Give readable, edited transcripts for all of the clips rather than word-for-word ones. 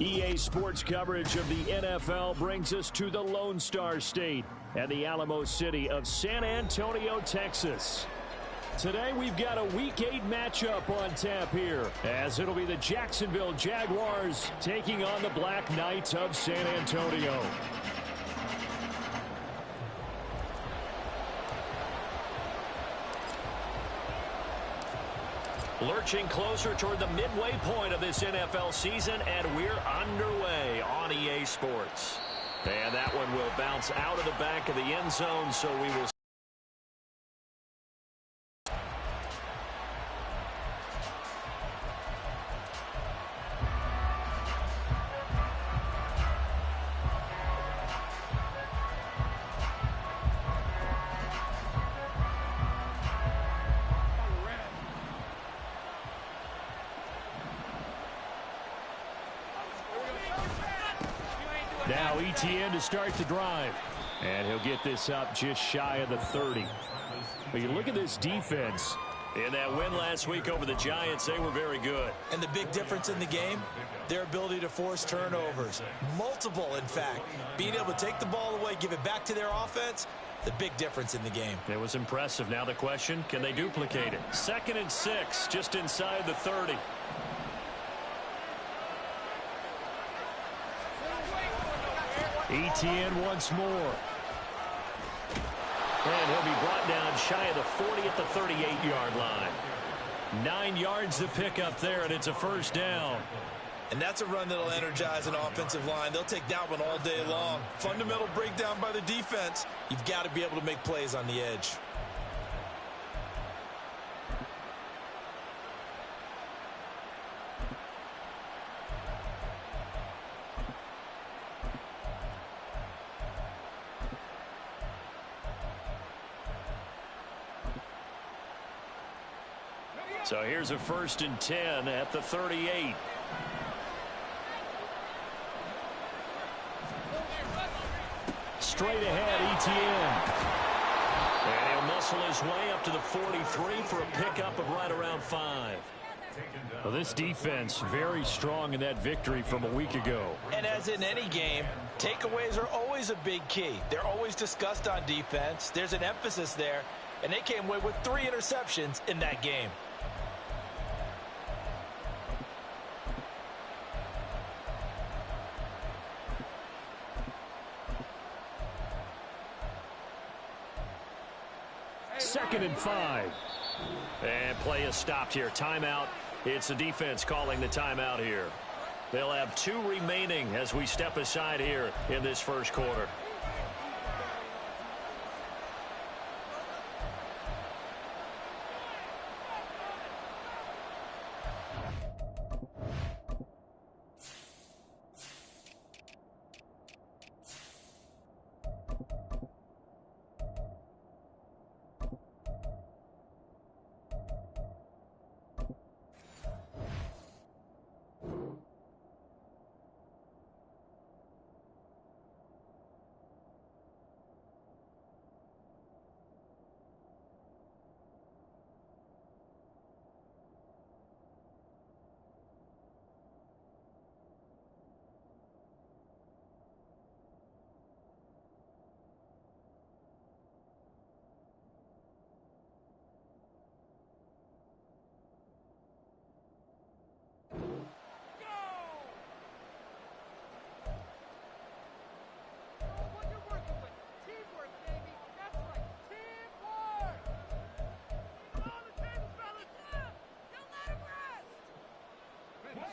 EA Sports coverage of the NFL brings us to the Lone Star State and the Alamo City of San Antonio, Texas. Today we've got a Week 8 matchup on tap here, as it'll be the Jacksonville Jaguars taking on the Black Knights of San Antonio. Lurching closer toward the midway point of this NFL season, and we're underway on EA Sports. And that one will bounce out of the back of the end zone, so we will. Now ETN to start the drive. And he'll get this up just shy of the 30. But you look at this defense. In that win last week over the Giants, they were very good. And the big difference in the game, their ability to force turnovers. Multiple, in fact. Being able to take the ball away, give it back to their offense, the big difference in the game. It was impressive. Now the question, can they duplicate it? 2nd and 6, just inside the 30. ETN once more. And he'll be brought down shy of the 40 at the 38-yard line. 9 yards to pick up there, and it's a first down. And that's a run that'll energize an offensive line. They'll take that one all day long. Fundamental breakdown by the defense. You've got to be able to make plays on the edge. So here's a 1st and 10 at the 38. Straight ahead, ETN. And he'll muscle his way up to the 43 for a pickup of right around 5. Well, this defense very strong in that victory from a week ago. And as in any game, takeaways are always a big key. They're always discussed on defense. There's an emphasis there, and they came away with 3 interceptions in that game. Second and 5. And play is stopped here. Timeout. It's the defense calling the timeout here. They'll have 2 remaining as we step aside here in this first quarter.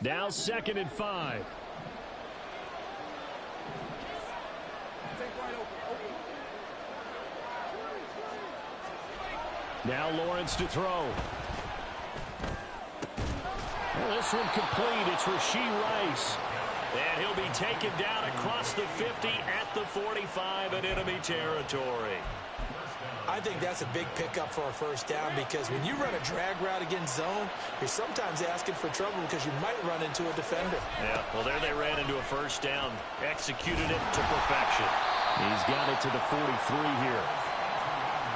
Now 2nd and 5. Now Lawrence to throw. Well, this one complete. It's Rashee Rice. And he'll be taken down across the 50 at the 45 in enemy territory. I think that's a big pickup for a first down, because when you run a drag route against zone, you're sometimes asking for trouble because you might run into a defender. Yeah, well, there they ran into a first down. Executed it to perfection. He's got it to the 43 here.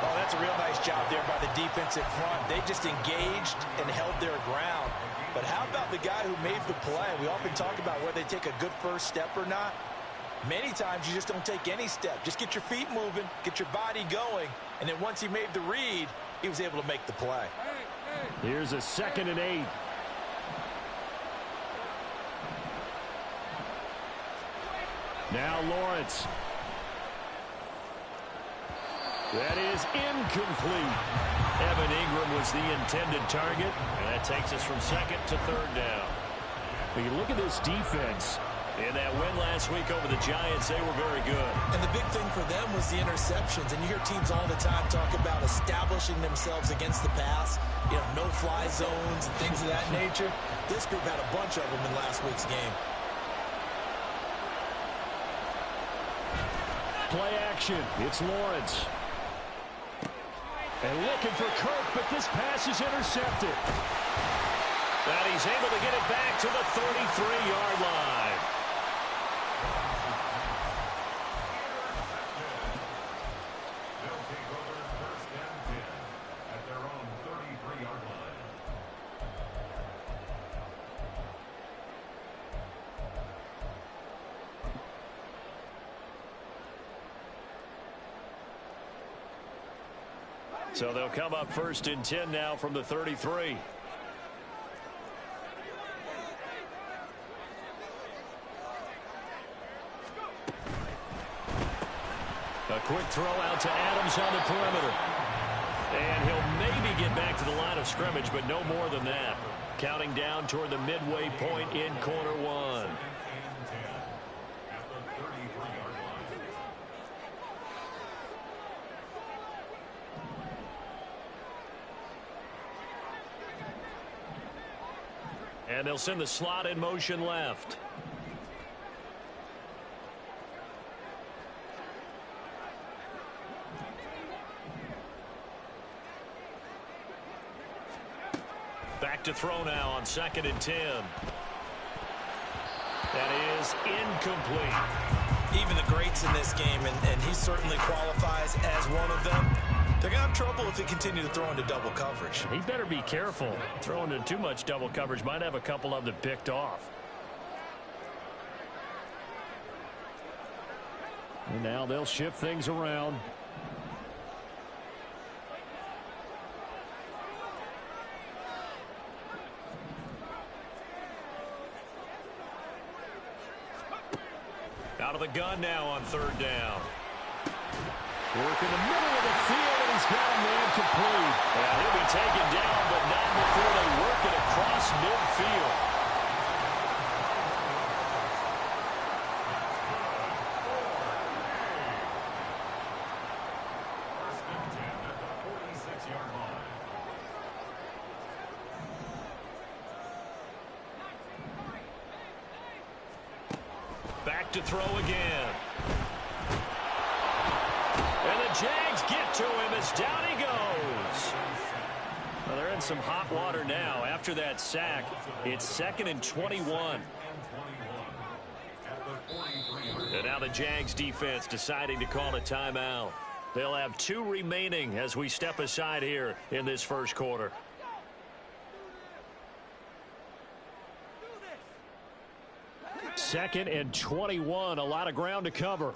Oh, that's a real nice job there by the defensive front. They just engaged and held their ground. But how about the guy who made the play? We often talk about whether they take a good first step or not. Many times you just don't take any step. Just get your feet moving, get your body going, and then once he made the read, he was able to make the play. Here's a 2nd and 8. Now Lawrence. That is incomplete. Evan Ingram was the intended target, and that takes us from 2nd to 3rd down. But you look at this defense. In that win last week over the Giants, they were very good. And the big thing for them was the interceptions. And you hear teams all the time talk about establishing themselves against the pass, no-fly zones and things of that nature. This group had a bunch of them in last week's game. Play action. It's Lawrence. And looking for Kirk, but this pass is intercepted. And he's able to get it back to the 33-yard line. So they'll come up 1st and 10 now from the 33. A quick throw out to Adams on the perimeter. And he'll maybe get back to the line of scrimmage, but no more than that. Counting down toward the midway point in quarter 1. And they'll send the slot in motion left. Back to throw now on 2nd and 10. That is incomplete. Even the greats in this game, and he certainly qualifies as one of them, they're going to have trouble if they continue to throw into double coverage. He better be careful. Throwing into too much double coverage might have a couple of them picked off. And now they'll shift things around. Out of the gun now on 3rd down. Work in the middle of the field, and he's got a man complete. Yeah, he'll be taken down, but not before they work it across midfield. Back to throw again. And the Jags get to him as down he goes. Well, they're in some hot water now. After that sack, it's 2nd and 21. And now the Jags defense deciding to call a timeout. They'll have 2 remaining as we step aside here in this first quarter. Second and 21, a lot of ground to cover.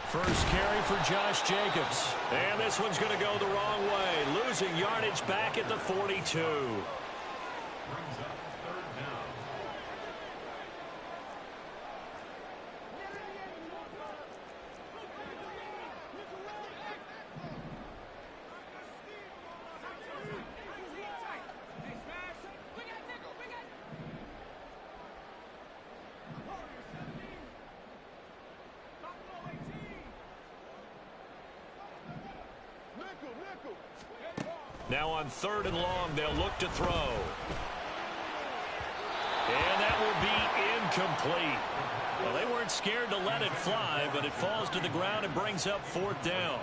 First carry for Josh Jacobs. And this one's going to go the wrong way. Losing yardage back at the 42. Now on 3rd and long, they'll look to throw. And that will be incomplete. Well, they weren't scared to let it fly, but it falls to the ground and brings up 4th down.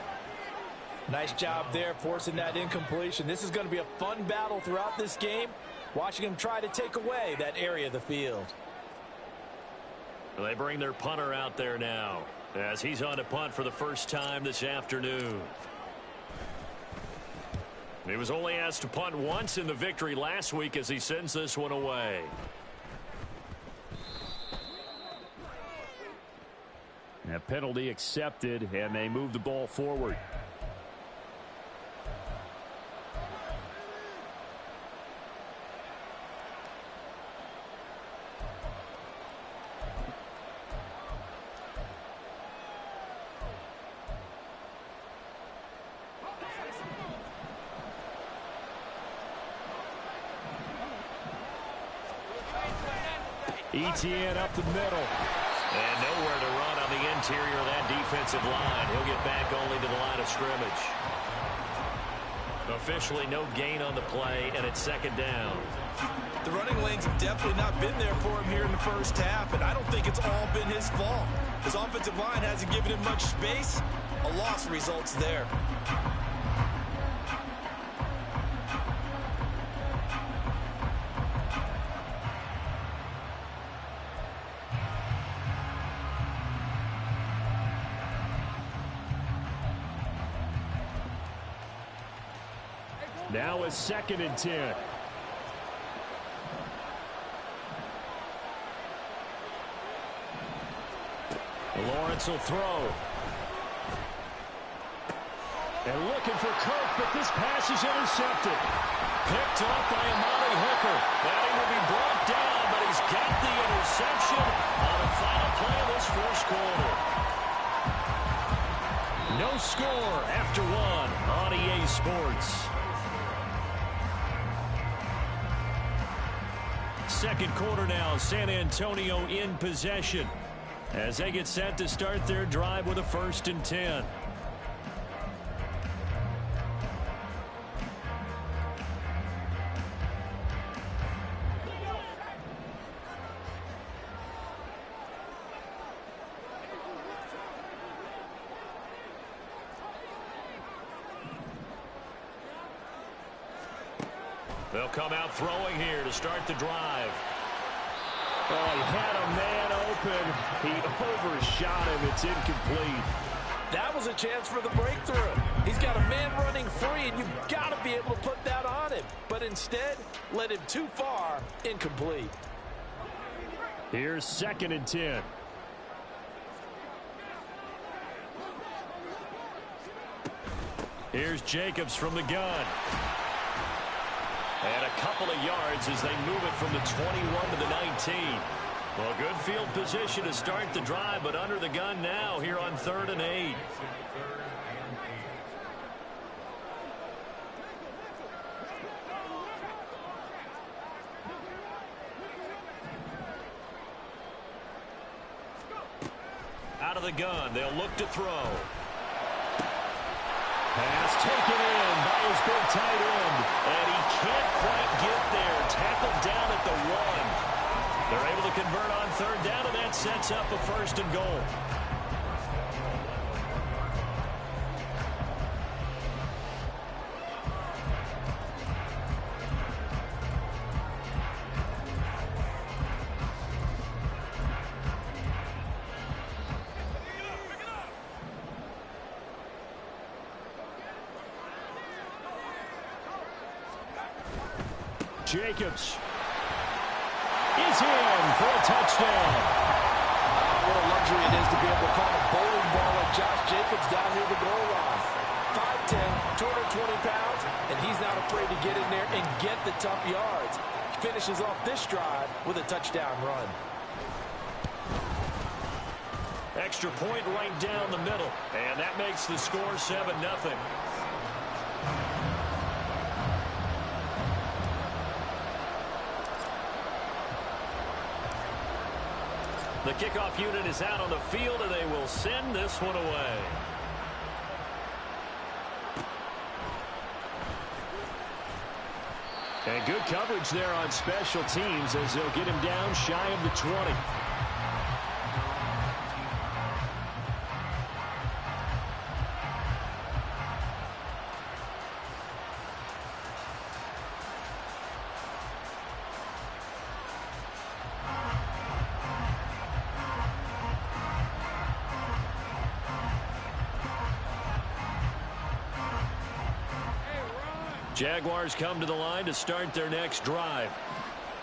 Nice job there forcing that incompletion. This is going to be a fun battle throughout this game. watching him try to take away that area of the field. They bring their punter out there now as he's on to punt for the first time this afternoon. He was only asked to punt once in the victory last week as he sends this one away. A penalty accepted, and they move the ball forward. ETN up the middle. And nowhere to run on the interior of that defensive line. He'll get back only to the line of scrimmage. Officially no gain on the play, and it's second down. The running lanes have definitely not been there for him here in the first half, and I don't think it's all been his fault. His offensive line hasn't given him much space. A loss results there. Now it's 2nd and 10. Lawrence will throw. And looking for Kirk, but this pass is intercepted. Picked up by Amari Hooker. Now he will be brought down, but he's got the interception on the final play of this first quarter. No score after one on EA Sports. Second quarter now, San Antonio in possession as they get set to start their drive with a 1st and 10. They'll come out throwing here to start the drive. Oh, he had a man open. He overshot him. It's incomplete. That was a chance for the breakthrough. He's got a man running free, and you've got to be able to put that on him. But instead, led him too far, incomplete. Here's 2nd and 10. Here's Jacobs from the gun. And a couple of yards as they move it from the 21 to the 19. Well, good field position to start the drive, but under the gun now here on 3rd and 8. Out of the gun, they'll look to throw. Pass taken in by his big tight end, and he can't quite get there. Tackled down at the 1. They're able to convert on 3rd down, and that sets up a 1st and goal. Jacobs is in for a touchdown. What a luxury it is to be able to call a bowling ball like Josh Jacobs down near the goal line. 5'10", 220 pounds, and he's not afraid to get in there and get the tough yards. Finishes off this drive with a touchdown run. Extra point right down the middle, and that makes the score 7-0. The kickoff unit is out on the field, and they will send this one away. And good coverage there on special teams as they'll get him down shy of the 20. Jaguars come to the line to start their next drive.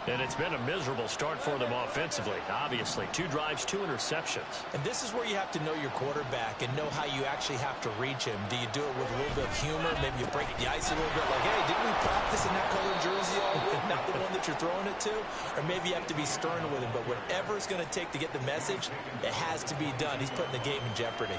And it's been a miserable start for them offensively. Obviously, 2 drives, 2 interceptions. And this is where you have to know your quarterback and know how you actually have to reach him. Do you do it with a little bit of humor? Maybe you break the ice a little bit like, hey, didn't we practice in that colored jersey all week? Not the one that you're throwing it to? Or maybe you have to be stern with him. But whatever it's going to take to get the message, it has to be done. He's putting the game in jeopardy.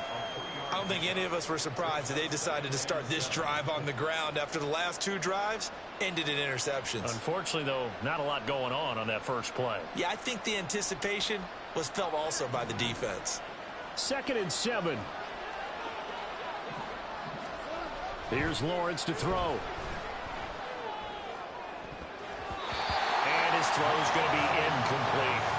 I don't think any of us were surprised that they decided to start this drive on the ground after the last 2 drives ended in interceptions. Unfortunately, though, not a lot going on that first play. Yeah, I think the anticipation was felt also by the defense. 2nd and 7. Here's Lawrence to throw. And his throw is going to be incomplete.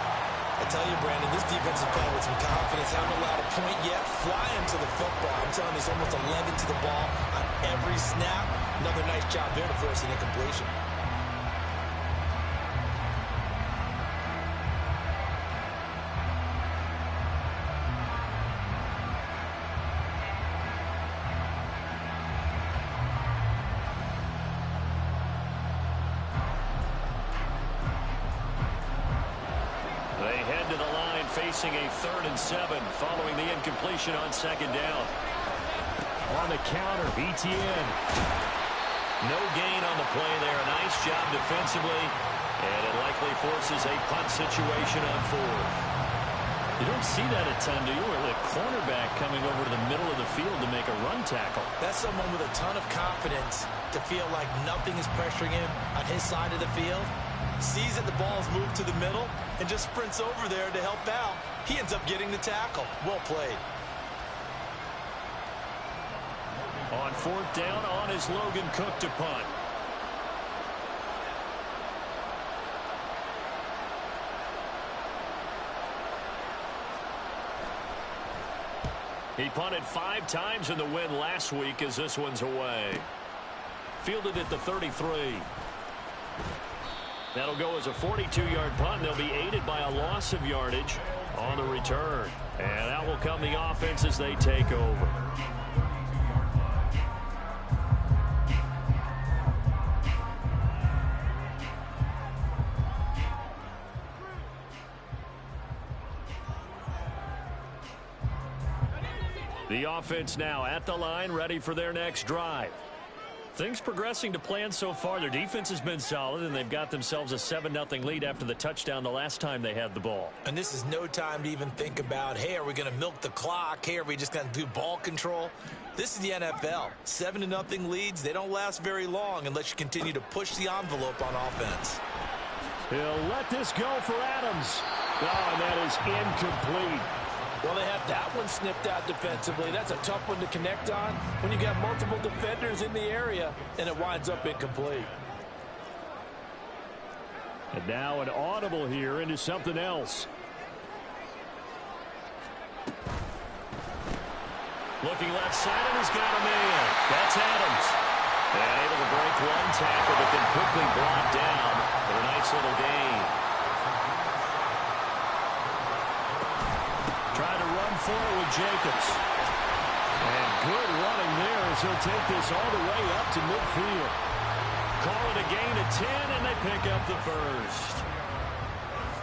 I tell you, Brandon, this defense is playing with some confidence. Haven't allowed a point yet. Flying to the football. I'm telling you, it's almost 11 to the ball on every snap. Another nice job there to force an incompletion. Facing a 3rd and 7 following the incompletion on 2nd down. On the counter, ETN. No gain on the play there. Nice job defensively. And it likely forces a punt situation on 4th. You don't see that a ton, do you? Where the cornerback coming over to the middle of the field to make a run tackle. That's someone with a ton of confidence to feel like nothing is pressuring him on his side of the field. Sees that the ball's moved to the middle and just sprints over there to help out. He ends up getting the tackle. Well played. On 4th down, on is Logan Cook to punt. He punted 5 times in the win last week as this one's away. Fielded at the 33. That'll go as a 42-yard punt. They'll be aided by a loss of yardage on the return. And out will come the offense as they take over. The offense now at the line, ready for their next drive. Things progressing to plan so far. Their defense has been solid, and they've got themselves a 7-0 lead after the touchdown the last time they had the ball. And this is no time to even think about, hey, are we going to milk the clock? Hey, are we just going to do ball control? This is the NFL. 7-0 leads, they don't last very long unless you continue to push the envelope on offense. He'll let this go for Adams. Oh, and that is incomplete. Well, they have that one snipped out defensively. That's a tough one to connect on when you got multiple defenders in the area, and it winds up incomplete. And now an audible here into something else. Looking left side, and he's got a man. That's Adams. And able to break one tackle, but then quickly brought down for a nice little gain. Trying to run forward with Jacobs. And good running there as he'll take this all the way up to midfield. Call it a gain of 10, and they pick up the first.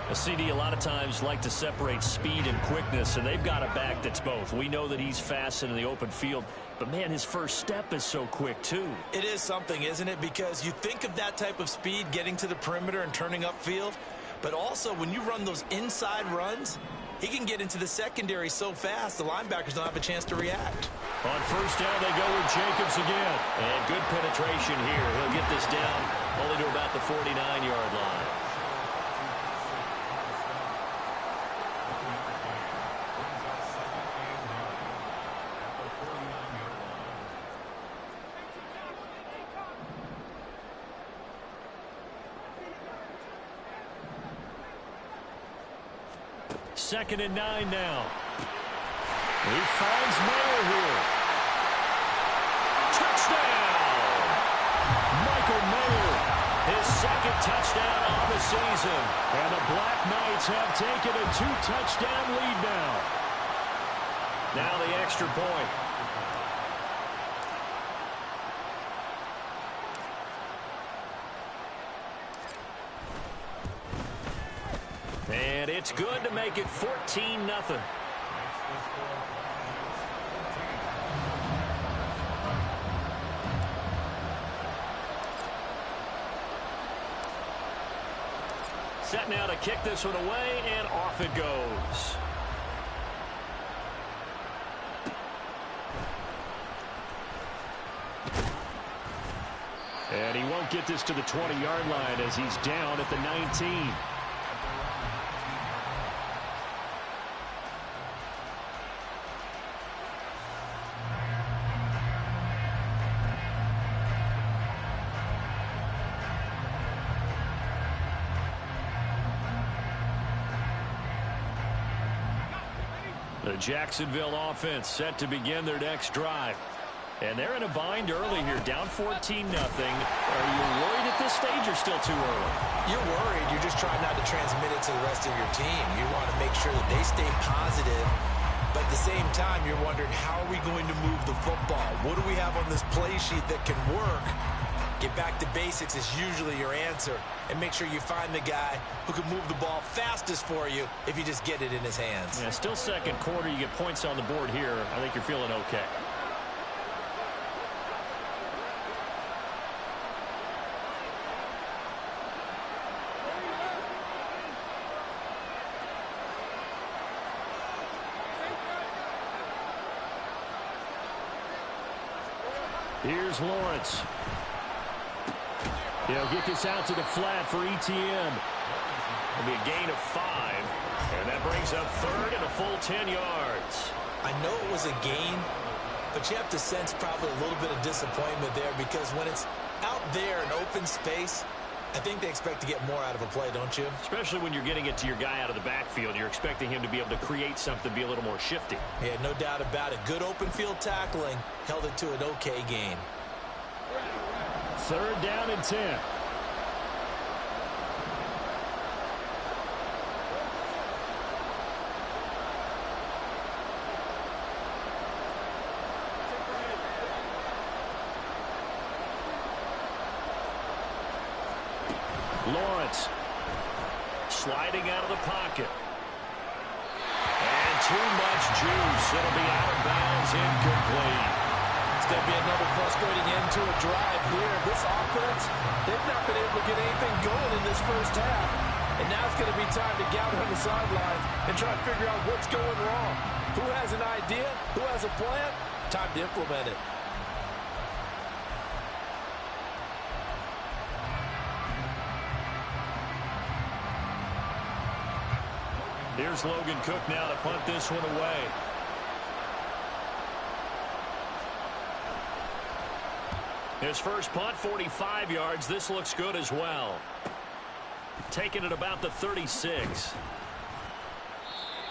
A CD a lot of times like to separate speed and quickness, and they've got a back that's both. We know that he's fast in the open field, but, man, his first step is so quick, too. It is something, isn't it? Because you think of that type of speed getting to the perimeter and turning upfield, but also when you run those inside runs, he can get into the secondary so fast the linebackers don't have a chance to react. On first down, they go with Jacobs again. And good penetration here. He'll get this down only to about the 49-yard line. Second and 9 now. He finds Mayer here. Touchdown! Michael Mayer, his second touchdown of the season. And the Black Knights have taken a 2-touchdown lead now. Now the extra point. And it's good to make it 14-0. Set now to kick this one away, and off it goes. And he won't get this to the 20-yard line as he's down at the 19. The Jacksonville offense set to begin their next drive. And they're in a bind early here, down 14-0. Are you worried at this stage or still too early? You're worried. You're just trying not to transmit it to the rest of your team. You want to make sure that they stay positive. But at the same time, you're wondering, how are we going to move the football? What do we have on this play sheet that can work? Get back to basics is usually your answer. And make sure you find the guy who can move the ball fastest for you if you just get it in his hands. Yeah, still second quarter. You get points on the board here. I think you're feeling okay. Here's Lawrence. He'll get this out to the flat for ETN. It'll be a gain of 5. And that brings up third and a full 10 yards. I know it was a gain, but you have to sense probably a little bit of disappointment there, because when it's out there in open space, I think they expect to get more out of a play, don't you? Especially when you're getting it to your guy out of the backfield. You're expecting him to be able to create something, be a little more shifty. Yeah, no doubt about it. Good open field tackling held it to an okay gain. Third down and 10. Lawrence sliding out of the pocket. And too much juice. It'll be out of bounds, incomplete. It's going to be another frustrating end to a drive here. This offense, they've not been able to get anything going in this first half. And now it's going to be time to gather on the sidelines and try to figure out what's going wrong. Who has an idea? Who has a plan? Time to implement it. Here's Logan Cook now to punt this one away. His first punt, 45 yards. This looks good as well. Taking it about the 36.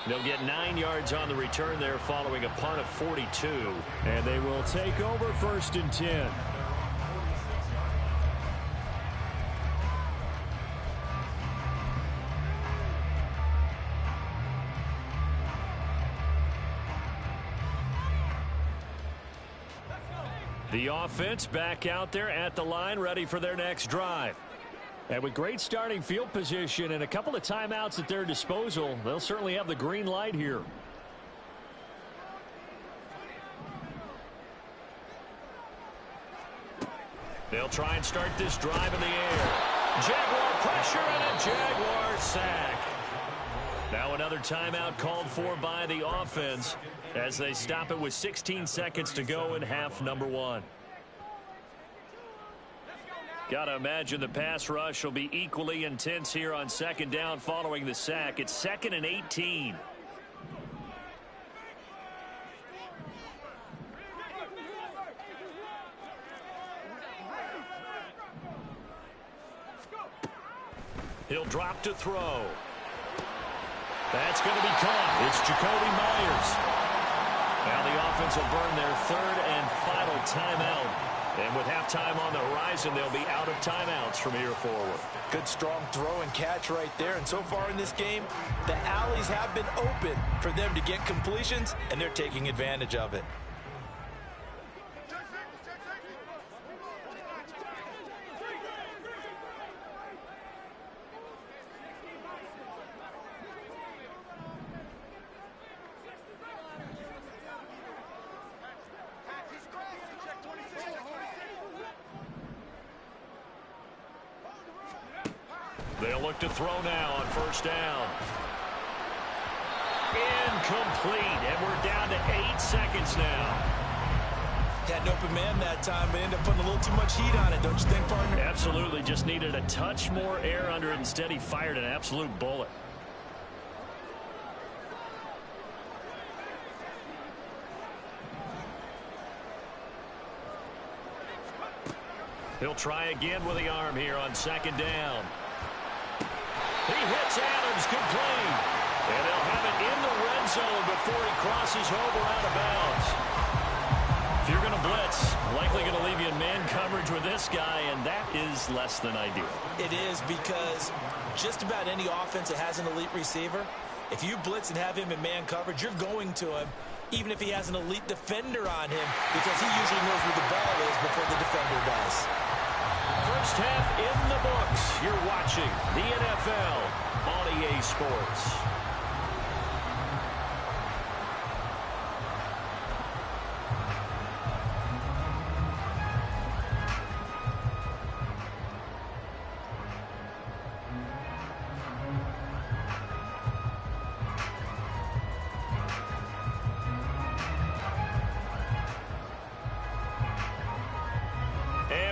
They'll get 9 yards on the return there following a punt of 42. And they will take over first and 10. The offense back out there at the line, ready for their next drive. And with great starting field position and a couple of timeouts at their disposal, they'll certainly have the green light here. They'll try and start this drive in the air. Jaguar pressure and a Jaguar sack. Now another timeout called for by the offense as they stop it with 16 seconds to go in half number 1. Got to imagine the pass rush will be equally intense here on second down following the sack. It's 2nd and 18. He'll drop to throw. That's going to be caught. It's Jacoby Myers. Now the offense will burn their third and final timeout. And with halftime on the horizon, they'll be out of timeouts from here forward. Good strong throw and catch right there. And so far in this game, the alleys have been open for them to get completions, and they're taking advantage of it. They'll look to throw now on first down. Incomplete, and we're down to 8 seconds now. Had an open man that time, but ended up putting a little too much heat on it, don't you think, partner? Absolutely, just needed a touch more air under it. Instead, he fired an absolute bullet. He'll try again with the arm here on second down. He hits Adams complete. And they'll have it in the red zone before he crosses over out of bounds. If you're going to blitz, likely going to leave you in man coverage with this guy, and that is less than ideal. It is, because just about any offense that has an elite receiver, if you blitz and have him in man coverage, you're going to him, even if he has an elite defender on him, because he usually knows where the ball is before the defender does. First half in the books. You're watching the NFL on EA Sports.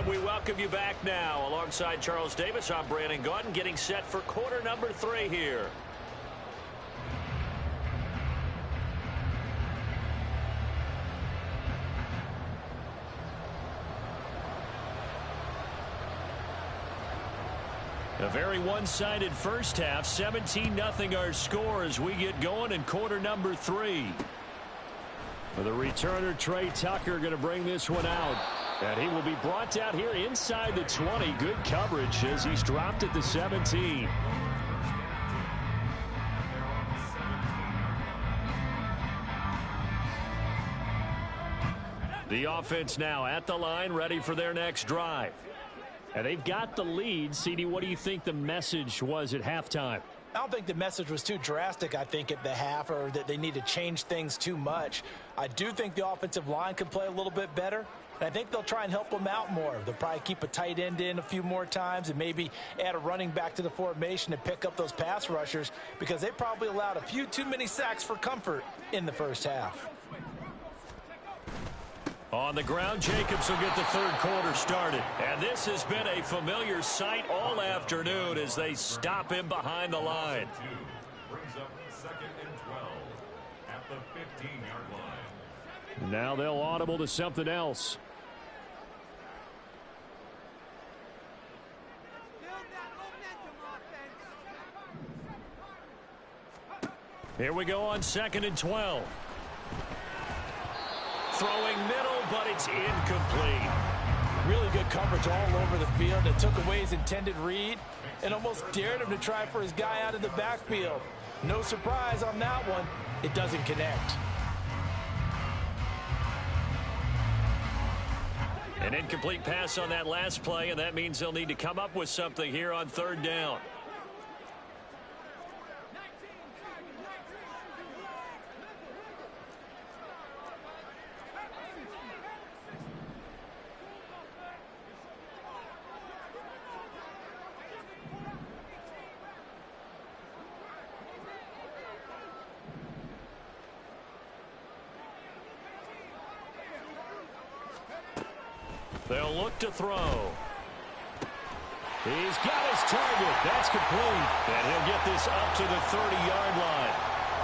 We welcome you back now. Alongside Charles Davis, I'm Brandon Gaudin, getting set for quarter number 3 here. A very one-sided first half. 17-0 our score as we get going in quarter number 3. For the returner, Trey Tucker, going to bring this one out. And he will be brought out here inside the 20. Good coverage as he's dropped at the 17. The offense now at the line, ready for their next drive. And they've got the lead. CD, what do you think the message was at halftime? I don't think the message was too drastic, I think, at the half, or that they need to change things too much. I do think the offensive line could play a little bit better. And I think they'll try and help them out more. They'll probably keep a tight end in a few more times and maybe add a running back to the formation and pick up those pass rushers, because they probably allowed a few too many sacks for comfort in the first half. On the ground, Jacobs will get the third quarter started. And this has been a familiar sight all afternoon as they stop him behind the line. Brings up 2nd and 12 at the 15-yard line. Now they'll audible to something else. Here we go on 2nd and 12. Throwing middle, but it's incomplete. Really good coverage all over the field. It took away his intended read and almost dared him to try for his guy out of the backfield. No surprise on that one. It doesn't connect. An incomplete pass on that last play, and that means they'll need to come up with something here on third down. They'll look to throw. He's got his target. That's complete. And he'll get this up to the 30-yard line.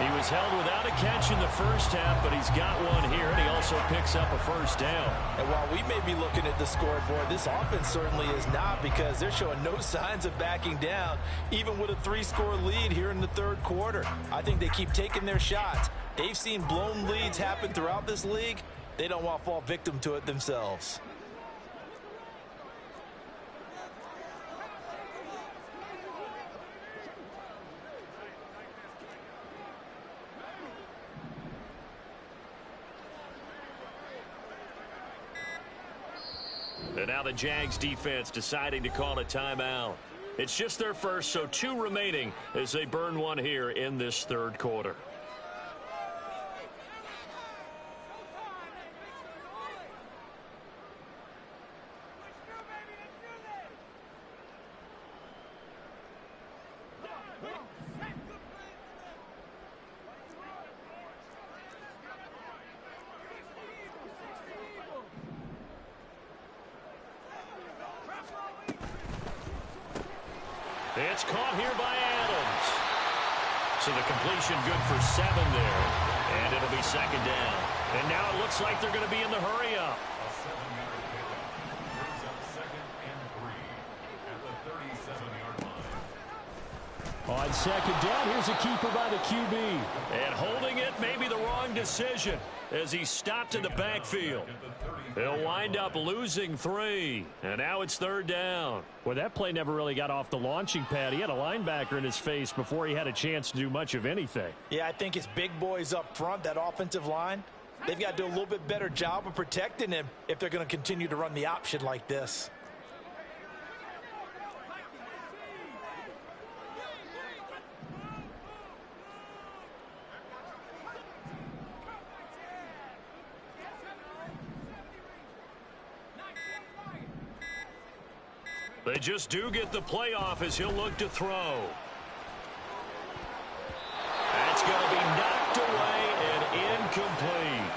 He was held without a catch in the first half, but he's got one here, and he also picks up a first down. And while we may be looking at the scoreboard, this offense certainly is not, because they're showing no signs of backing down, even with a 3-score lead here in the third quarter. I think they keep taking their shots. They've seen blown leads happen throughout this league. They don't want to fall victim to it themselves. And now the Jags defense deciding to call a timeout. It's just their first, so 2 remaining as they burn one here in this third quarter. It's caught here by Adams. So the completion good for 7 there. And it'll be second down. And now it looks like they're going to be in the hurry up. A 7-yard pickup brings up 2nd and 3 at the 37-yard line. On second down, here's a keeper by the QB. And holding it may be the wrong decision as he stopped in the backfield. He'll wind up losing 3. And now it's 3rd down. Well, that play never really got off the launching pad. He had a linebacker in his face before he had a chance to do much of anything. Yeah, I think it's big boys up front, that offensive line. They've got to do a little bit better job of protecting him if they're going to continue to run the option like this. They just do get the playoff as he'll look to throw. That's going to be knocked away and incomplete.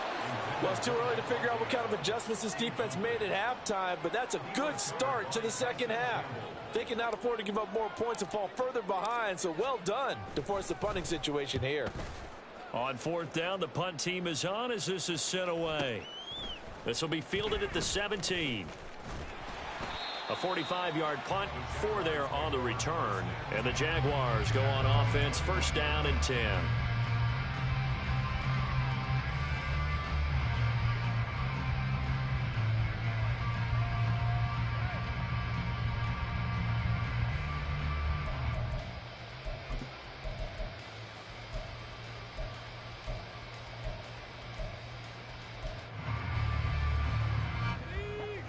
Well, it's too early to figure out what kind of adjustments this defense made at halftime, but that's a good start to the second half. They can not afford to give up more points and fall further behind, so well done to force the punting situation here. On 4th down, the punt team is on as this is sent away. This will be fielded at the 17. A 45-yard punt, 4 there on the return. And the Jaguars go on offense, 1st down and 10.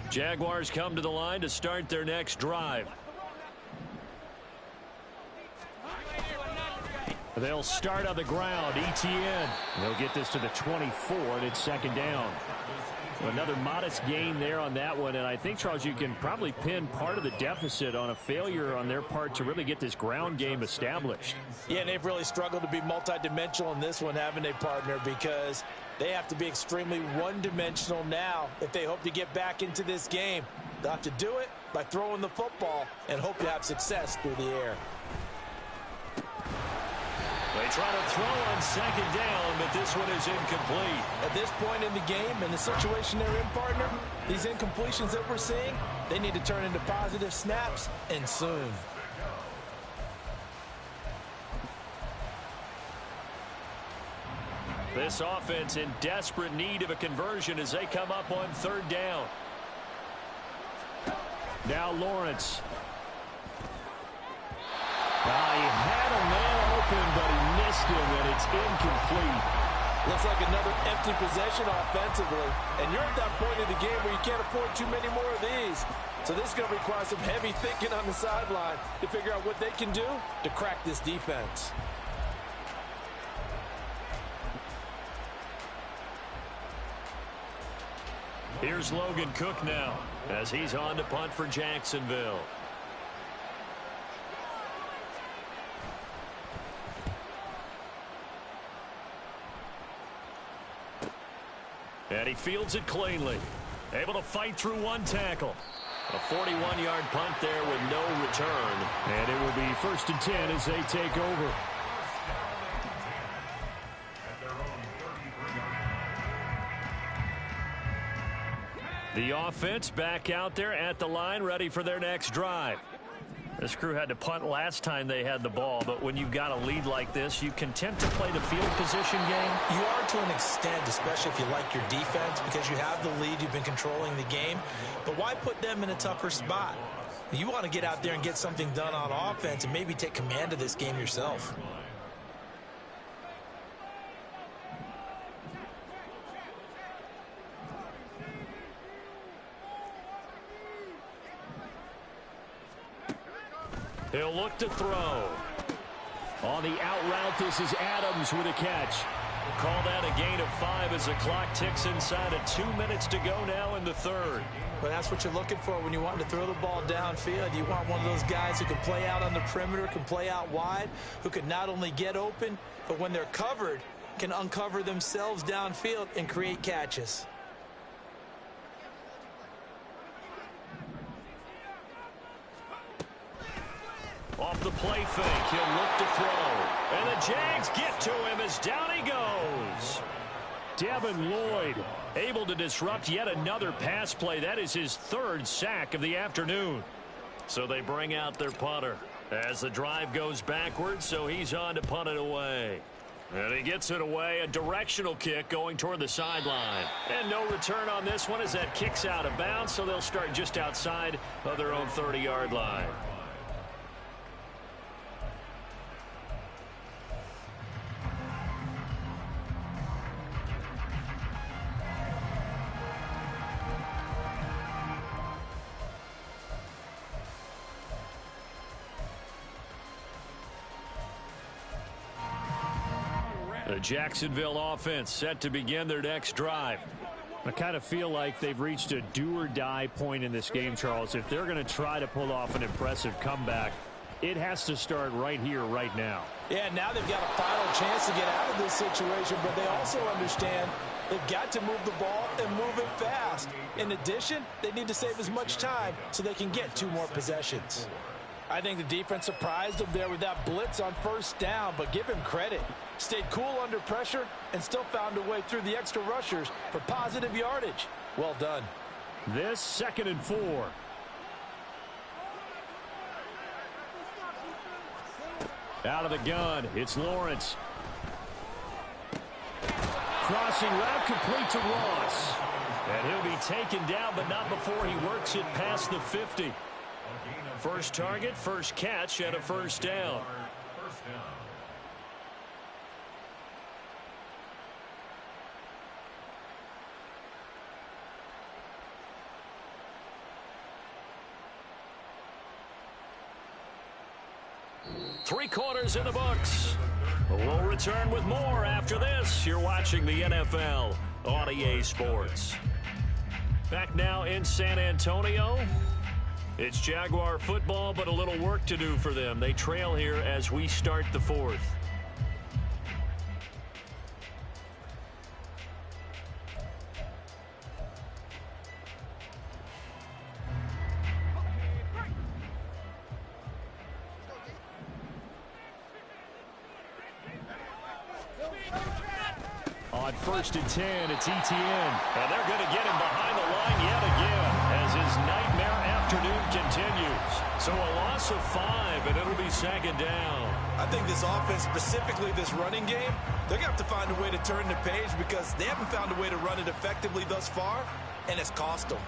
Jaguars come to the line to start their next drive. They'll start on the ground. ETN. They'll get this to the 24, and it's 2nd down. Another modest gain there on that one, and I think, Charles, you can probably pin part of the deficit on a failure on their part to really get this ground game established. Yeah, and they've really struggled to be multidimensional in this one, haven't they, partner? Because they have to be extremely one-dimensional now if they hope to get back into this game. They'll have to do it by throwing the football and hope to have success through the air. They try to throw on 2nd down, but this one is incomplete. At this point in the game and the situation they're in, partner, these incompletions that we're seeing, they need to turn into positive snaps, and soon. This offense in desperate need of a conversion as they come up on 3rd down. Now Lawrence. He had a man open, but he missed him, and it's incomplete. Looks like another empty possession offensively. And you're at that point in the game where you can't afford too many more of these. So this is going to require some heavy thinking on the sideline to figure out what they can do to crack this defense. Here's Logan Cook now as he's on to punt for Jacksonville. And he fields it cleanly. Able to fight through one tackle. A 41-yard punt there with no return. And it will be 1st and 10 as they take over. The offense back out there at the line, ready for their next drive. This crew had to punt last time they had the ball, but when you've got a lead like this, you content to play the field position game? You are to an extent, especially if you like your defense, because you have the lead, you've been controlling the game. But why put them in a tougher spot? You want to get out there and get something done on offense and maybe take command of this game yourself. He'll look to throw. On the out route, this is Adams with a catch. Call that a gain of 5 as the clock ticks inside of 2 minutes to go now in the 3rd. Well, that's what you're looking for when you want to throw the ball downfield. You want one of those guys who can play out on the perimeter, can play out wide, who can not only get open, but when they're covered, can uncover themselves downfield and create catches. Off the play fake, he'll look to throw. And the Jags get to him as down he goes. Devin Lloyd able to disrupt yet another pass play. That is his third sack of the afternoon. So they bring out their punter as the drive goes backwards, so he's on to punt it away. And he gets it away, a directional kick going toward the sideline. And no return on this one as that kicks out of bounds, so they'll start just outside of their own 30-yard line. The Jacksonville offense set to begin their next drive. I kind of feel like they've reached a do-or-die point in this game, Charles. If they're going to try to pull off an impressive comeback, it has to start right here, right now. Yeah, now they've got a final chance to get out of this situation, but they also understand they've got to move the ball and move it fast. In addition, they need to save as much time so they can get 2 more possessions. I think the defense surprised him there with that blitz on first down, but give him credit. Stayed cool under pressure and still found a way through the extra rushers for positive yardage. Well done. This 2nd and 4. Out of the gun, it's Lawrence. Crossing route complete to Ross. And he'll be taken down, but not before he works it past the 50. First target, first catch, and a first down. First down. Three quarters in the books. We'll return with more after this. You're watching the NFL on EA Sports. Back now in San Antonio. It's Jaguar football, but a little work to do for them. They trail here as we start the 4th. On 1st and 10, it's Etienne. And they're going to get him behind the line yet again as his nightmare afternoon continues. So a loss of 5, and it'll be 2nd down. I think this offense, specifically this running game, they're going to have to find a way to turn the page because they haven't found a way to run it effectively thus far, and it's cost them.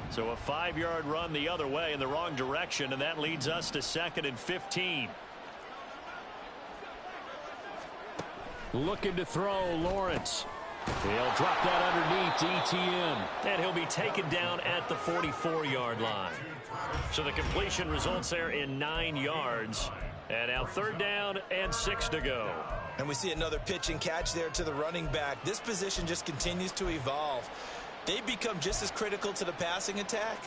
So a 5-yard run the other way in the wrong direction, and that leads us to 2nd and 15. Looking to throw, Lawrence. He'll drop that underneath to Etienne. And he'll be taken down at the 44-yard line. So the completion results there in 9 yards. And now 3rd down and 6 to go. And we see another pitch and catch there to the running back. This position just continues to evolve. They become just as critical to the passing attack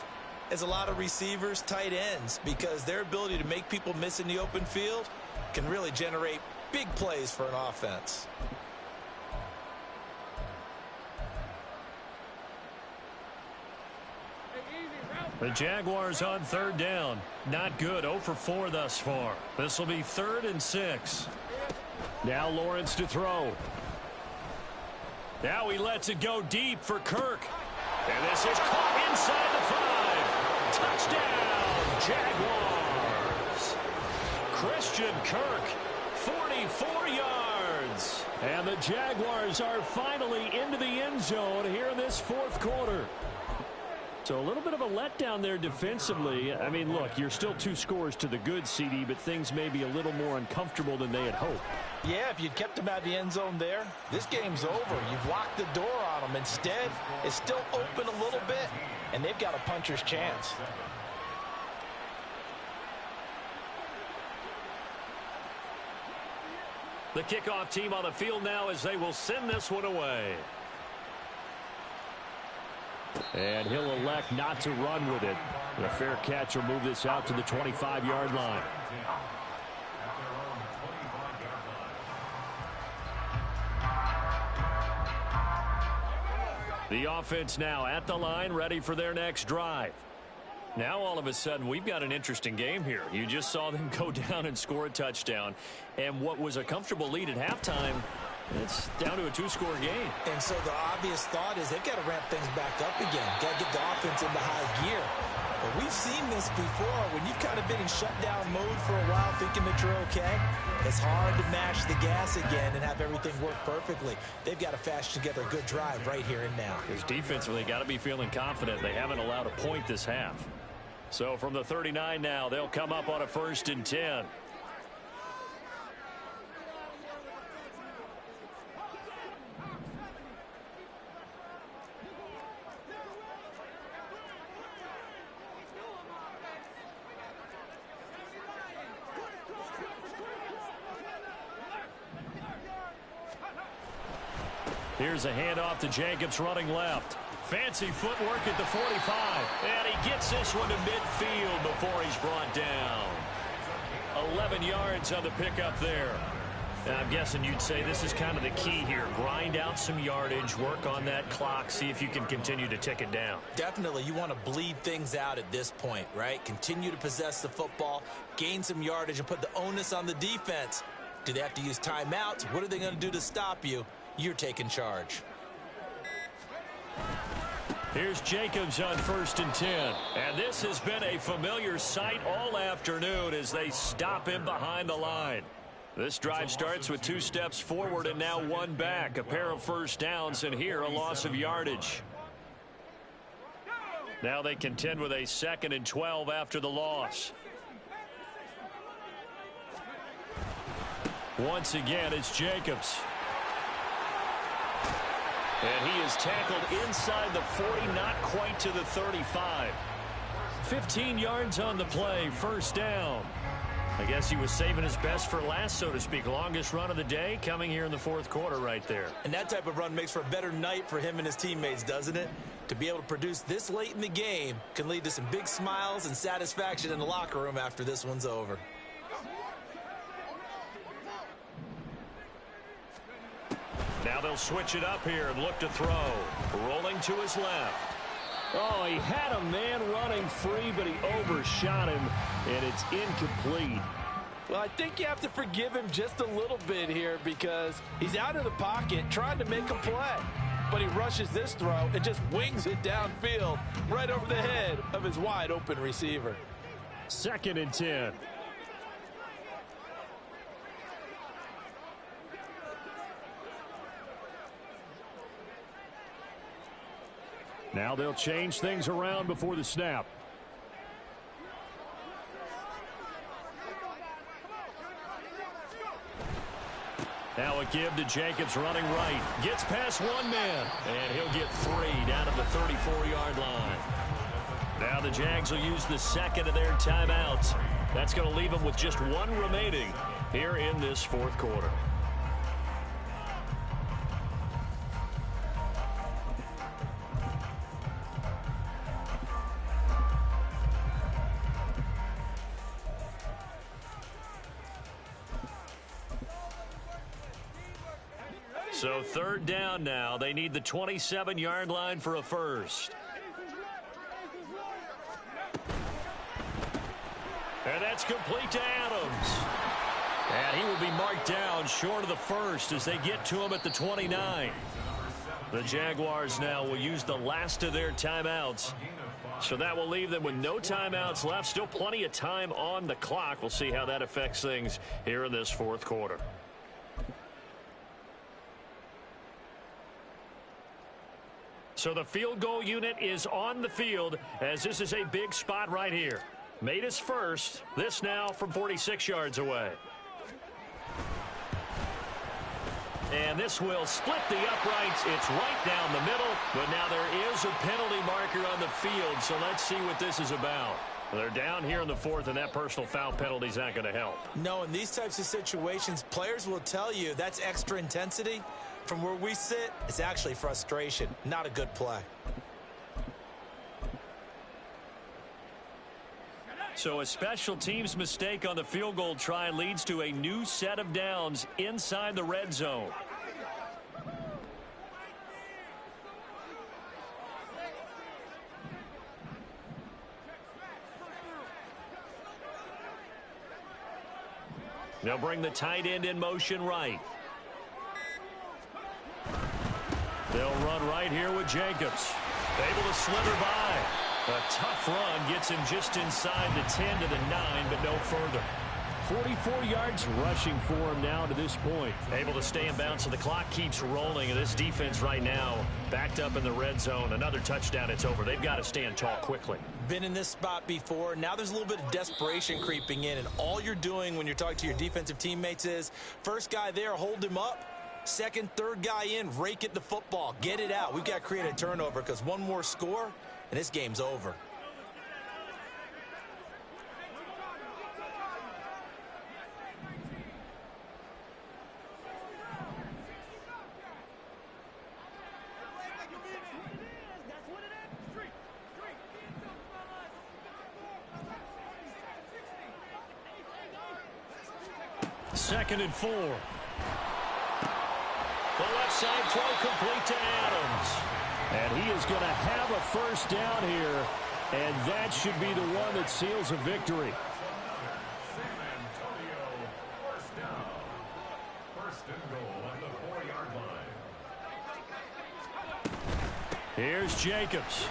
as a lot of receivers, tight ends, because their ability to make people miss in the open field can really generate big plays for an offense. The Jaguars on 3rd down. Not good. 0 for 4 thus far. This will be 3rd and 6. Now Lawrence to throw. Now he lets it go deep for Kirk. And this is caught inside the 5. Touchdown, Jaguars. Christian Kirk, 44 yards. And the Jaguars are finally into the end zone here in this 4th quarter. So a little bit of a letdown there defensively. I mean, look, you're still 2 scores to the good, CD, but things may be a little more uncomfortable than they had hoped. Yeah, if you'd kept them out of the end zone there, this game's over. You've locked the door on them. Instead, it's still open a little bit, and they've got a puncher's chance. The kickoff team on the field now as they will send this one away. And he'll elect not to run with it. The fair catch will move this out to the 25-yard line. The offense now at the line, ready for their next drive. Now all of a sudden we've got an interesting game here. You just saw them go down and score a touchdown, and what was a comfortable lead at halftime, it's down to a two-score game. And so the obvious thought is they've got to ramp things back up again. Got to get the offense into high gear. But we've seen this before. When you've kind of been in shutdown mode for a while thinking that you're okay, it's hard to mash the gas again and have everything work perfectly. They've got to fashion together a good drive right here and now. Because defensively, got to be feeling confident. They haven't allowed a point this half. So from the 39 now, they'll come up on a 1st and 10. Here's a handoff to Jacobs running left. Fancy footwork at the 45. And he gets this one to midfield before he's brought down. 11 yards on the pickup there. And I'm guessing you'd say this is kind of the key here. Grind out some yardage, work on that clock, see if you can continue to tick it down. Definitely, you want to bleed things out at this point, right? Continue to possess the football, gain some yardage, and put the onus on the defense. Do they have to use timeouts? What are they going to do to stop you? You're taking charge. Here's Jacobs on 1st and 10. And this has been a familiar sight all afternoon as they stop him behind the line. This drive starts with 2 steps forward and now 1 back. A pair of first downs, and here a loss of yardage. Now they contend with a 2nd and 12 after the loss. Once again, it's Jacobs. And he is tackled inside the 40, not quite to the 35. 15 yards on the play, 1st down. I guess he was saving his best for last, so to speak. Longest run of the day coming here in the 4th quarter right there. And that type of run makes for a better night for him and his teammates, doesn't it? To be able to produce this late in the game can lead to some big smiles and satisfaction in the locker room after this one's over. Now they'll switch it up here and look to throw. Rolling to his left. Oh, he had a man running free, but he overshot him, and it's incomplete. Well, I think you have to forgive him just a little bit here because he's out of the pocket trying to make a play. But he rushes this throw and just wings it downfield right over the head of his wide-open receiver. 2nd and 10. Now they'll change things around before the snap. Now a give to Jacobs running right. Gets past 1 man. And he'll get 3 down at the 34-yard line. Now the Jags will use the 2nd of their timeouts. That's going to leave them with just 1 remaining here in this 4th quarter. So 3rd down now. They need the 27-yard line for a first. And that's complete to Adams. And he will be marked down short of the first as they get to him at the 29. The Jaguars now will use the last of their timeouts. So that will leave them with no timeouts left. Still plenty of time on the clock. We'll see how that affects things here in this 4th quarter. So the field goal unit is on the field as this is a big spot right here. Made his first. This now from 46 yards away. And this will split the uprights. It's right down the middle. But now there is a penalty marker on the field. So let's see what this is about. They're down here in the 4th, and that personal foul penalty is not going to help. No, in these types of situations, players will tell you that's extra intensity. From where we sit, it's actually frustration. Not a good play. So a special teams mistake on the field goal try leads to a new set of downs inside the red zone. They'll bring the tight end in motion right. They'll run right here with Jacobs. Able to slither by. A tough run gets him just inside the 10 to the 9, but no further. 44 yards rushing for him now to this point. Able to stay in bounds, so the clock keeps rolling. And this defense right now backed up in the red zone. Another touchdown, it's over. They've got to stand tall quickly. Been in this spot before. Now there's a little bit of desperation creeping in. And all you're doing when you're talking to your defensive teammates is, first guy there, hold him up. Second, third guy in, rake at the football. Get it out. We've got to create a turnover because one more score, and this game's over. Second and 4. The left side throw complete to Adams. And he is going to have a first down here. And that should be the one that seals a victory. San Antonio, first down. First and goal at the 4-yard line. Here's Jacobs.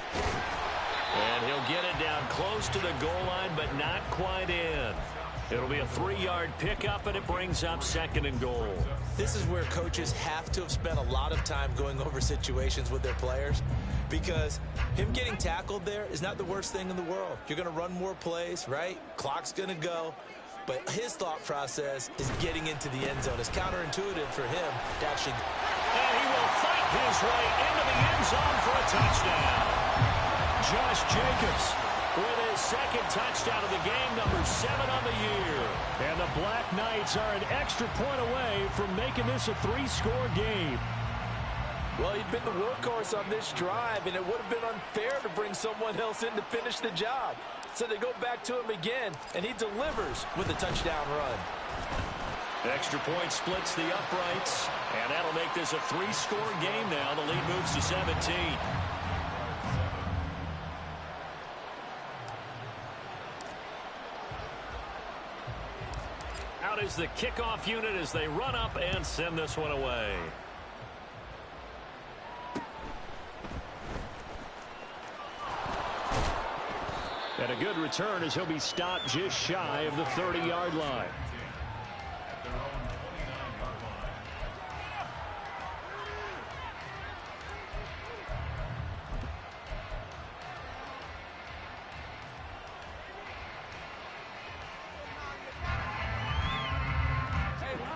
And he'll get it down close to the goal line, but not quite in. It'll be a 3-yard pickup, and it brings up second and goal. This is where coaches have to have spent a lot of time going over situations with their players, because him getting tackled there is not the worst thing in the world. You're going to run more plays, right? Clock's going to go. But his thought process is getting into the end zone. It's counterintuitive for him to actually. And he will fight his way into the end zone for a touchdown. Josh Jacobs with his second touchdown of the game, number 7 on the year. And the Black Knights are an extra point away from making this a 3-score game. Well, he'd been the workhorse on this drive, and it would have been unfair to bring someone else in to finish the job. So they go back to him again, and he delivers with a touchdown run. Extra point splits the uprights, and that'll make this a 3-score game now. The lead moves to 17. Out is the kickoff unit as they run up and send this one away. And a good return as he'll be stopped just shy of the 30-yard line.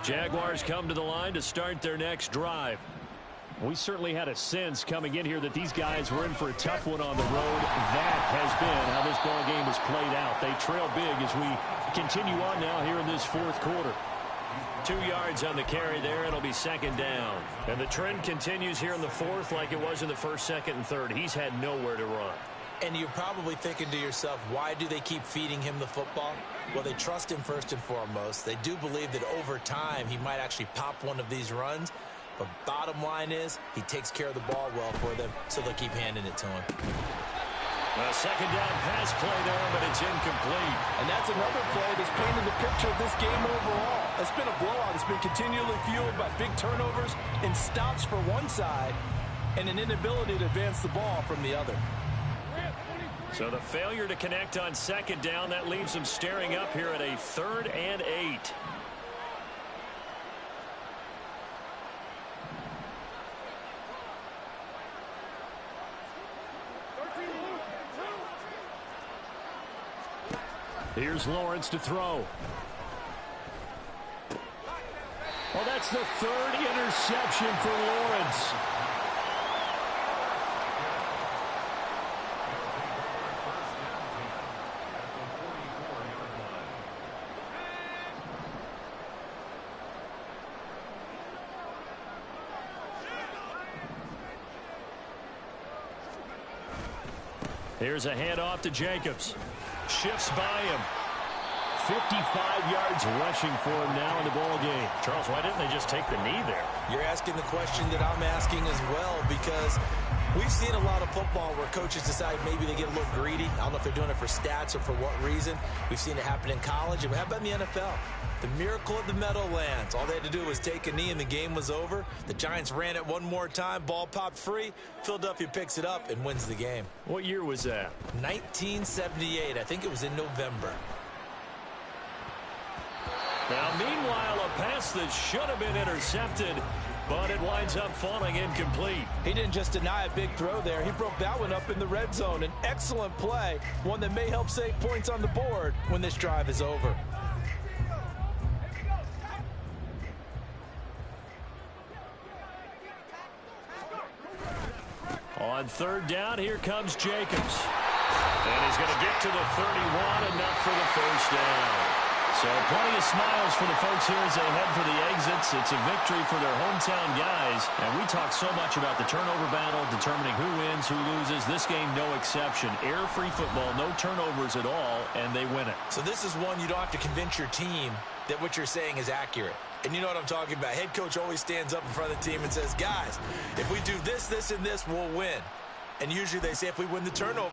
Jaguars come to the line to start their next drive. We certainly had a sense coming in here that these guys were in for a tough one on the road. That has been how this ball game has played out. They trail big as we continue on now here in this fourth quarter. 2 yards on the carry there. It'll be second down. And the trend continues here in the fourth like it was in the first, second, and third. He's had nowhere to run. And you're probably thinking to yourself, why do they keep feeding him the football? Well, they trust him first and foremost. They do believe that over time he might actually pop one of these runs. But bottom line is he takes care of the ball well for them, so they'll keep handing it to him. A second down pass play there, but it's incomplete. And that's another play that's painted the picture of this game overall. It's been a blowout. It's been continually fueled by big turnovers and stops for one side and an inability to advance the ball from the other. So the failure to connect on second down, that leaves them staring up here at a 3rd and 8. Here's Lawrence to throw. Well, that's the 3rd interception for Lawrence. Here's a handoff to Jacobs. Shifts by him. 55 yards rushing for him now in the ball game. Charles, why didn't they just take the knee there? You're asking the question that I'm asking as well, because we've seen a lot of football where coaches decide maybe they get a little greedy. I don't know if they're doing it for stats or for what reason. We've seen it happen in college, and how about in the NFL? The miracle of the Meadowlands. All they had to do was take a knee, and the game was over. The Giants ran it one more time. Ball popped free. Philadelphia picks it up and wins the game. What year was that? 1978. I think it was in November. Now, meanwhile, a pass that should have been intercepted, but it winds up falling incomplete. He didn't just deny a big throw there. He broke that one up in the red zone. An excellent play, one that may help save points on the board when this drive is over. On third down, here comes Jacobs. And he's going to get to the 31, enough for the first down. So plenty of smiles for the folks here as they head for the exits. It's a victory for their hometown guys. And we talk so much about the turnover battle, determining who wins, who loses. This game, no exception. Error-free football, no turnovers at all, and they win it. So this is one you don't have to convince your team that what you're saying is accurate. And you know what I'm talking about. Head coach always stands up in front of the team and says, guys, if we do this, this, and this, we'll win. And usually they say if we win the turnover.